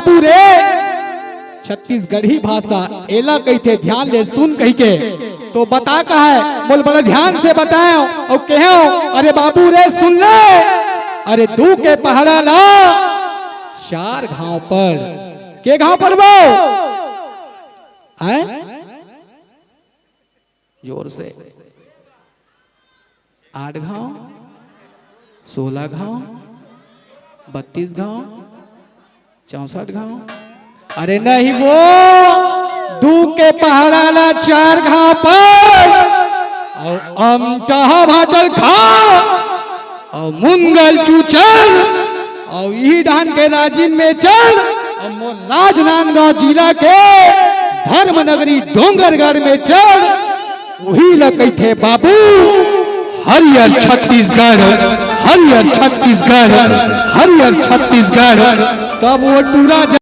बाबू रे छत्तीसगढ़ी भाषा एला कहते ध्यान ले सुन कही के तो बता का है बोल बड़ा ध्यान से बताओ और कहो अरे बाबू रे सुन ले अरे दू के पहाड़ा ला चार घाव पर के घाव पर वो है जोर से 8 घाव 16 घाव 32 घाव 64 घाव अरे नहीं वो दू के पहाड़ा ला 4 घाव पर और अमटहा भाटल घाव और मुंगल चूचल और यही डान के राजीव में चल और मोर राजनांदगांव जिला के धर्मनगरी डोंगरगढ़ में चल वही लगे थे बाबू हरियर छत्तीसगढ़ हरियर छत्तीसगढ़ हरियर छत्तीसगढ़ तब वो टूरा